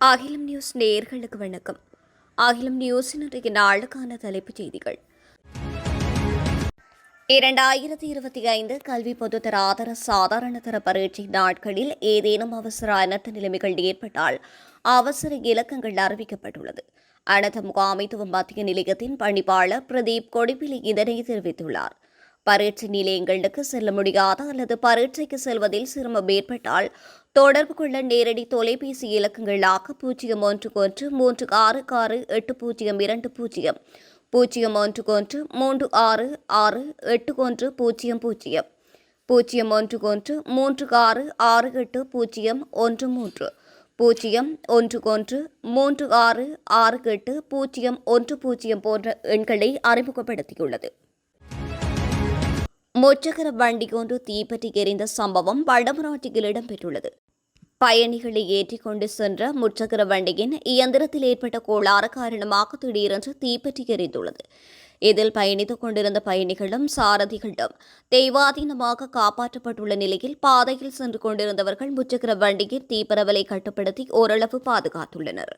அகிலம் நியூஸ் நேயர்களுக்கு வணக்கம். அகிலம் நியூஸின் இன்றைய நாளுக்கான தலைப்புச் செய்திகள். 2025 கல்வி பொதுத்தர ஆதார சாதாரண தர பரீட்சை நாட்களில் ஏதேனும் அவசர அனர்த்த நிலைமைகள் ஏற்பட்டால் அவசர இலக்கங்கள் அறிவிக்கப்பட்டுள்ளது. அனர்த்த முகாமைத்துவ மத்திய நிலையத்தின் பணிப்பாளர் பிரதீப் கொடிப்பிலி இதனை தெரிவித்துள்ளார். பரீட்சை நிலையங்களுக்கு செல்ல முடியாத அல்லது பரீட்சைக்கு செல்வதில் சிரமம் ஏற்பட்டால் தொடர்பு கொள்ள நேரடி தொலைபேசி இலக்கங்களாக 0113666820 0113666800 0113666813 0113666800 போன்ற எண்களை அறிமுகப்படுத்தியுள்ளது. முச்சக்கர வண்டி ஒன்று தீப்பற்றி எரிந்த சம்பவம் வடமராட்சியில் இடம்பெற்றுள்ளது. பயணிகளை ஏற்றிக் கொண்டு சென்ற முச்சக்கர வண்டியின் இயந்திரத்தில் ஏற்பட்ட கோளாறு காரணமாக திடீரென்று தீப்பற்றி எரிந்துள்ளது. இதில் பயணித்துக் கொண்டிருந்த பயணிகளும் சாரதிகளும் தெய்வாதீனமாக காப்பாற்றப்பட்டுள்ள நிலையில் பாதையில் சென்று கொண்டிருந்தவர்கள் முச்சக்கர வண்டியின் தீப்பரவலை கட்டுப்படுத்தி ஓரளவு பாதுகாத்துள்ளனர்.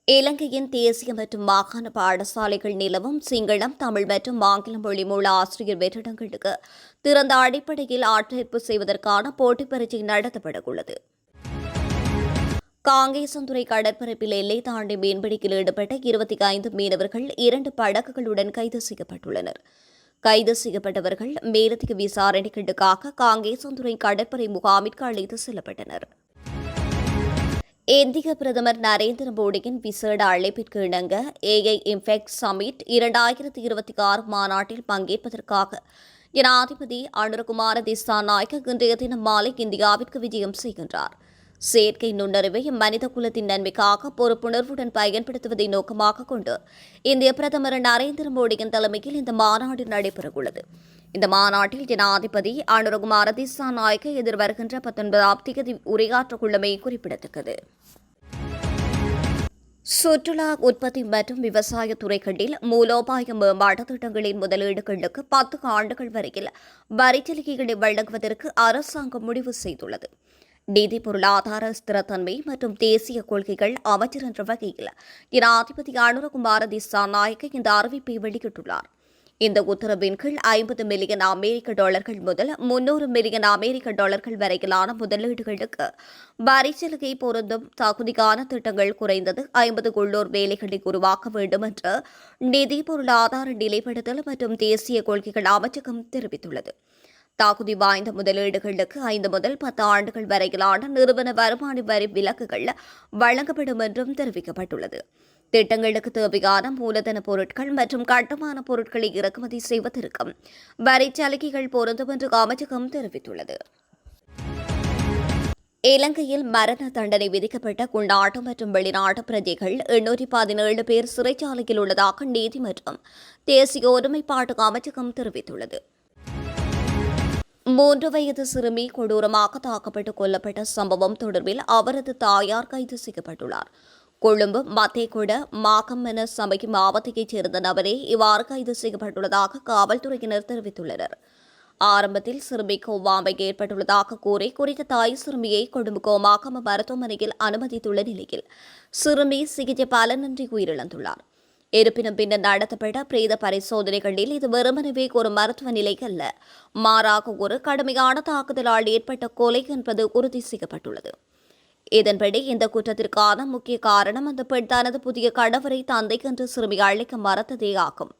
இலங்கையின் தேசிய மற்றும் மாகாண பாடசாலைகள் நிலவும் சிங்களம், தமிழ் மற்றும் ஆங்கிலம் மொழி மூல ஆசிரியர் வெற்றிடங்களுக்கு திறந்த அடிப்படையில் ஆட்சேர்ப்பு செய்வதற்கான போட்டிப் பரீட்சை நடத்தப்படவுள்ளது. காங்கேசன்துறை கடற்பரப்பில் எல்லை தாண்டி மீன்பிடிப்பில் ஈடுபட்ட 25 மீனவர்கள் 2 படகுகளுடன் கைது செய்யப்பட்டுள்ளனர். கைது செய்யப்பட்டவர்கள் மேலதிக விசாரணைகளுக்காக காங்கேசன்துறை கடற்படை முகாமிற்கு அழைத்து செல்லப்பட்டனர். இந்திய பிரதமர் நரேந்திர மோடியின் விசேட அழைப்பிற்கு இணங்க AI இம்பேக்ட் சமிட் 2026 மாநாட்டில் பங்கேற்பதற்காக ஜனாதிபதி அனுரகுமார திசாநாயக்க இன்றைய தினம் மாலை இந்தியாவிற்கு விஜயம் செய்கின்றார். செயற்கை நுண்ணறிவை மனித குலத்தின் நன்மைக்காக பொறுப்புணர்வுடன் பயன்படுத்துவதை நோக்கமாக கொண்டு இந்திய பிரதமர் நரேந்திர மோடியின் தலைமையில் இந்த மாநாடு நடைபெறவுள்ளது. இந்த மாநாட்டில் ஜனாதிபதி அனுரகுமார திசாநாயக்க எதிர்வருகின்ற 19ஆம் தேதி உரையாற்றவுள்ளமை குறிப்பிடத்தக்கது. சுற்றுலா, உற்பத்தி மற்றும் விவசாய துறைகளில் மூலோபாய மேம்பாட்டு திட்டங்களின் முதலீடுகளுக்கு 10 ஆண்டுகள் வரையில் வரிச்சலுகைகளை வழங்குவதற்கு அரசாங்கம் முடிவு செய்துள்ளது. நிதி பொருளாதார ஸ்திரத்தன்மை மற்றும் தேசிய கொள்கைகள் அமைச்சர் என்ற வகையில் ஜனாதிபதி அனுரகுமார திசாநாயக்க இந்த அறிவிப்பை வெளியிட்டுள்ளார். இந்த உத்தரவின் கீழ் $50 மில்லியன் முதல் $300 மில்லியன் வரையிலான முதலீடுகளுக்கு வரிச்சலுகை பொருந்தும் தகுதியான திட்டங்கள் குறைந்தது 50 உள்ளூர் வேலைகளை உருவாக்க வேண்டும் என்று நிதி பொருளாதார நிலைப்படுத்தல் மற்றும் தேசிய கொள்கைகள் அமைச்சகம் தெரிவித்துள்ளது. தகுதி வாய்ந்த முதலீடுகளுக்கு 5 முதல் 10 ஆண்டுகள் வரையிலான நிறுவன வருமான வரி விலக்குகள் வழங்கப்படும் என்றும் தெரிவிக்கப்பட்டுள்ளது. திட்டங்களுக்கு தேவையான மூலதன பொருட்கள் மற்றும் கட்டுமான பொருட்களை இறக்குமதி செய்வதற்கும் வரிச்சலுகைகள் பொருந்தும் என்று அமைச்சகம் தெரிவித்துள்ளது. இலங்கையில் மரண தண்டனை விதிக்கப்பட்ட உள்நாட்டு மற்றும் வெளிநாட்டு பிரஜைகள் 817 பேர் சிறைச்சாலையில் உள்ளதாக நீதி மற்றும் தேசிய ஒருமைப்பாட்டு அமைச்சகம் தெரிவித்துள்ளது. 3 வயது சிறுமி கொடூரமாக தாக்கப்பட்டு கொல்லப்பட்ட சம்பவம் தொடர்பில் அவரது தாயார் கைது செய்யப்பட்டுள்ளார். கொழும்பு மத்தேகொட மாகம்மன சபை மாவட்டத்தைச் சேர்ந்த நபரே இவ்வாறு கைது செய்யப்பட்டுள்ளதாக காவல்துறையினர் தெரிவித்துள்ளனர். ஆரம்பத்தில் சிறுமிக்கு ஒவ்வாமை ஏற்பட்டுள்ளதாக கூறி குறித்த தாய் சிறுமியை கொழும்பு கோமாகம மருத்துவமனையில் அனுமதித்துள்ள நிலையில் சிறுமி சிகிச்சை பலனின்றி உயிரிழந்துள்ளார். இருப்பினும் பின்னர் நடத்தப்பட்ட பிரேத பரிசோதனைகளில் இது வெறுமனவே ஒரு மருத்துவ நிலை அல்ல, மாறாக ஒரு கடுமையான தாக்குதலால் ஏற்பட்ட கொலை என்பது உறுதி செய்யப்பட்டுள்ளது. இதன்படி இந்த குற்றத்திற்கான முக்கிய காரணம் அந்த பெண் தனது புதிய கணவரை தந்தை என்று சிறுமி அழைக்க மறுத்ததே ஆகும்.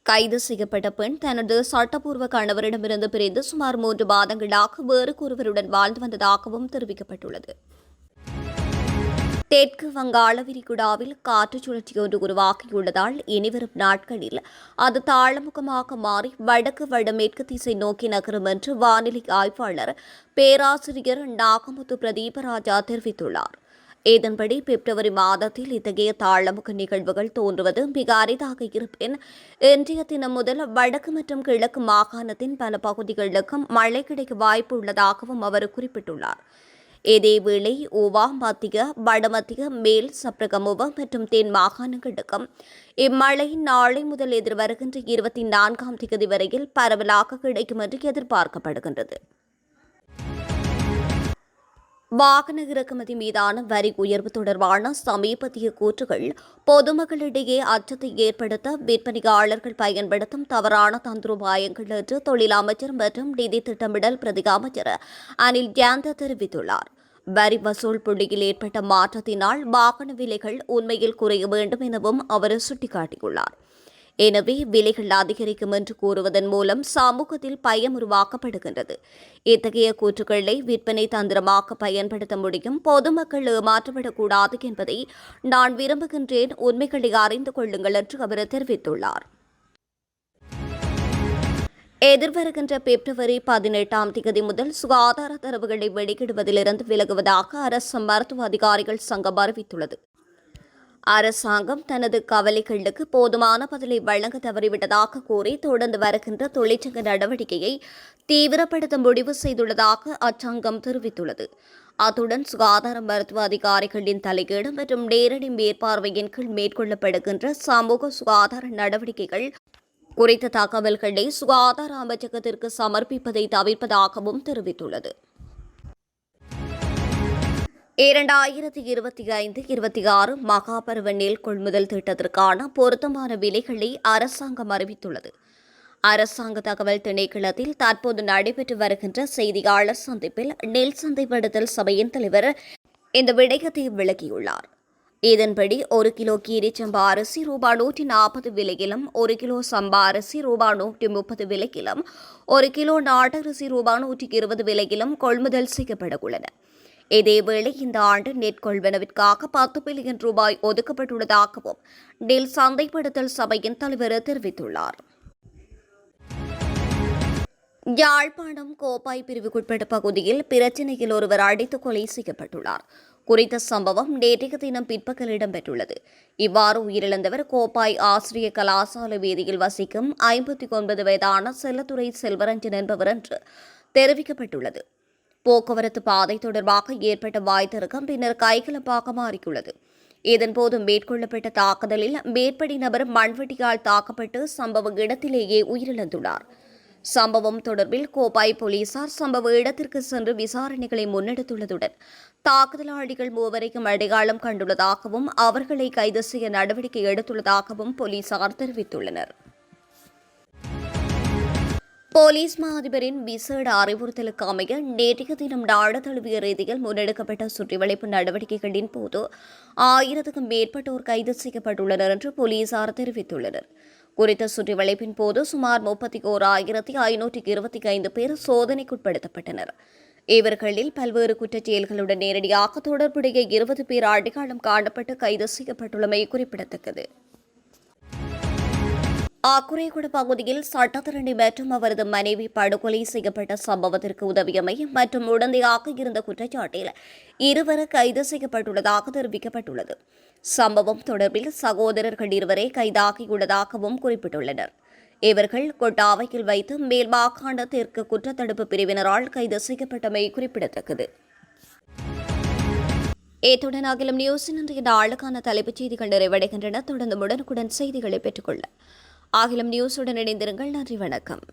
கைது செய்யப்பட்ட பெண் தனது சட்டப்பூர்வ கணவரிடமிருந்து பிரிந்து சுமார் 3 மாதங்களாக வேறு ஒருவருடன் வாழ்ந்து வந்ததாகவும் தெரிவிக்கப்பட்டுள்ளது. தெற்கு வங்காள விரிகுடாவில் காற்றுச் சுழற்சி ஒன்று உருவாகியுள்ளதால் இனிவரும் நாட்களில் அது தாழ்முகமாக மாறி வடக்கு வடமேற்கு திசை நோக்கி நகரும் என்று வானிலை ஆய்வாளர் பேராசிரியர் நாகமுத்து பிரதீபராஜா தெரிவித்துள்ளார். இதன்படி பிப்ரவரி மாதத்தில் இத்தகைய தாழ்முக நிகழ்வுகள் தோன்றுவது மிக அரிதாக இருப்பின் இன்றைய தினம் முதல் வடக்கு மற்றும் கிழக்கு மாகாணத்தின் பல பகுதிகளுக்கும் மழை கிடைக்க வாய்ப்பு உள்ளதாகவும் அவர் குறிப்பிட்டுள்ளார். இதேவேளை ஊவா, மத்திய, வடமத்திய, மேல் சப்ரகமுவ மற்றும் தென் மாகாணங்களுக்கும் இம்மழை நாளை முதல் எதிர்வருகின்ற 24ஆம் தேதி வரையில் பரவலாக கிடைக்கும் என்று எதிர்பார்க்கப்படுகின்றது. வாகன இறக்குமதி மீதான வரி உயர்வு தொடர்பான சமீபத்திய கூற்றுகள் பொதுமக்களிடையே அச்சத்தை ஏற்படுத்த விற்பனையாளர்கள் பயன்படுத்தும் தவறான தந்திரோபாயங்கள் என்று தொழில் அமைச்சர் மற்றும் நிதி திட்டமிடல் பிரதி அமைச்சர் அனில் ஜாந்த தெரிவித்துள்ளார். வரி வசூல் புள்ளியில் ஏற்பட்ட மாற்றத்தினால் வாகன விலைகள் உண்மையில் குறைய வேண்டும் எனவும் அவர் சுட்டிக்காட்டியுள்ளார். எனவே விலைகள் அதிகரிக்கும் என்று கூறுவதன் மூலம் சமூகத்தில் பயம் உருவாக்கப்படுகின்றது. இத்தகைய கூற்றுக்களை விற்பனை தந்திரமாக பயன்படுத்த முடியும். பொதுமக்கள் ஏமாற்றப்படக்கூடாது என்பதை நான் விரும்புகின்றேன். உண்மைகளை அறிந்து கொள்ளுங்கள் என்று அவர் தெரிவித்துள்ளார். எதிர்வருகின்ற பிப்ரவரி 18ஆம் தேதி முதல் சுகாதார தரவுகளை வெளியிடுவதிலிருந்து விலகுவதாக அரசு மருத்துவ அதிகாரிகள் சங்கம் அறிவித்துள்ளது. அரசாங்கம் தனது கவலைகளுக்கு போதுமான பதிலை வழங்க தவறிவிட்டதாக கூறி தொடர்ந்து வருகின்ற தொழிற்சங்க நடவடிக்கையை தீவிரப்படுத்த முடிவு செய்துள்ளதாக அச்சங்கம் தெரிவித்துள்ளது. அத்துடன் சுகாதார மருத்துவ அதிகாரிகளின் தலையீடு மற்றும் நேரடி மேற்பார்வையின் கீழ் மேற்கொள்ளப்படுகின்ற சமூக சுகாதார நடவடிக்கைகள் குறித்த தகவல்களை சுகாதார அமைச்சகத்திற்கு சமர்ப்பிப்பதை தவிர்ப்பதாகவும் தெரிவித்துள்ளது. 2025-26 மகாபருவ நெல் கொள்முதல் திட்டத்திற்கான பொருத்தமான விலைகளை அரசாங்கம் அறிவித்துள்ளது. அரசாங்க தகவல் திணைக்களத்தில் தற்போது நடைபெற்று வருகின்ற செய்தியாளர் சந்திப்பில் நெல் சந்தைப்படுத்தல் சபையின் தலைவர் இந்த விடயத்தை விளக்கியுள்ளார். இதன்படி 1 கிலோ கீரிச்சம்பா அரிசி ரூபாய் 140 விலையிலும், 1 கிலோ சம்பா அரிசி ரூபாய் 130 விலையிலும், 1 கிலோ நாட்டரிசி ரூபாய் 120 விலையிலும் கொள்முதல் செய்யப்பட உள்ளன. இதேவேளை இந்த ஆண்டு நெற் கொள்வனவிற்காக 10 பில்லியன் ரூபாய் ஒதுக்கப்பட்டுள்ளதாகவும் நெல் சந்தைப்படுத்தல் சபையின் தலைவர் தெரிவித்துள்ளார். யாழ்ப்பாணம் கோப்பாய் பிரிவுக்குட்பட்ட பகுதியில் பிரச்சினையில் ஒருவர் அடித்து கொலை செய்யப்பட்டுள்ளார். குறித்த சம்பவம் நேற்றைய தினம் பிற்பகல் இடம்பெற்றுள்ளது. இவ்வாறு உயிரிழந்தவர் கோப்பாய் ஆசிரிய கலாசாலை வீதியில் வசிக்கும் 59 வயதான செல்லத்துறை செல்வரஞ்சன் என்பவர் என்று தெரிவிக்கப்பட்டுள்ளது. போக்குவரத்து பாதை தொடர்பாக ஏற்பட்ட வாய் தர்க்கம் பின்னர் கைகலப்பாக மாறியுள்ளது. இதன்போது மேற்கொள்ளப்பட்ட தாக்குதலில் மேற்படி நபர் மண்வெட்டியால் தாக்கப்பட்டு சம்பவ இடத்திலேயே உயிரிழந்துள்ளார். சம்பவம் தொடர்பில் கோப்பாய் போலீசார் சம்பவ இடத்திற்கு சென்று விசாரணைகளை முன்னெடுத்துள்ளதுடன் தாக்குதலாளிகள் 3வரையும் அடையாளம் கண்டுள்ளதாகவும் அவர்களை கைது செய்ய நடவடிக்கை எடுத்துள்ளதாகவும் போலீசார் தெரிவித்துள்ளனர். போலீஸ் மா அதிபரின் விசேட அறிவுறுத்தலுக்கு அமைய நேற்றைய தினம் நாடு தழுவிய ரீதியில் முன்னெடுக்கப்பட்ட சுற்றிவளைப்பு நடவடிக்கைகளின் போது 1000க்கும் மேற்பட்டோர் கைது செய்யப்பட்டுள்ளனர் என்று போலீசார் தெரிவித்துள்ளனர். குறித்த சுற்றிவளைப்பின் போது சுமார் 31,525 பேர் சோதனைக்குட்படுத்தப்பட்டனர். இவர்களில் பல்வேறு குற்றச்செயல்களுடன் நேரடியாக தொடர்புடைய 20 பேர் அடையாளம் காணப்பட்டு கைது செய்யப்பட்டுள்ளமை குறிப்பிடத்தக்கது. ஆக்குரைகுட பகுதியில் சட்டத்தரணி மற்றும் அவரது மனைவி படுகொலை செய்யப்பட்ட சம்பவத்திற்கு உதவியமை மற்றும் உடந்தையாக இருந்த குற்றச்சாட்டில் 2 கைது செய்யப்பட்டுள்ளதாக தெரிவிக்கப்பட்டுள்ளது. சம்பவம் தொடர்பில் சகோதரர்கள் 2 கைதாகியுள்ளதாகவும் குறிப்பிட்டுள்ளனர். இவர்கள் கொட்டாவையில் வைத்து மேல் மாகாண தெற்கு குற்றத்தடுப்பு பிரிவினரால் கைது செய்யப்பட்டமை குறிப்பிடத்தக்கது. இத்துடன் அகிலம் நியூஸின் இன்றைய நாளுக்கான தலைப்புச் செய்திகள் நிறைவடைகின்றன. தொடர்ந்து உடனுக்குடன் செய்திகளை பெற்றுக்கொள்ள அகிலம் நியூஸுடன் இணைந்திருங்கள். நன்றி, வணக்கம்.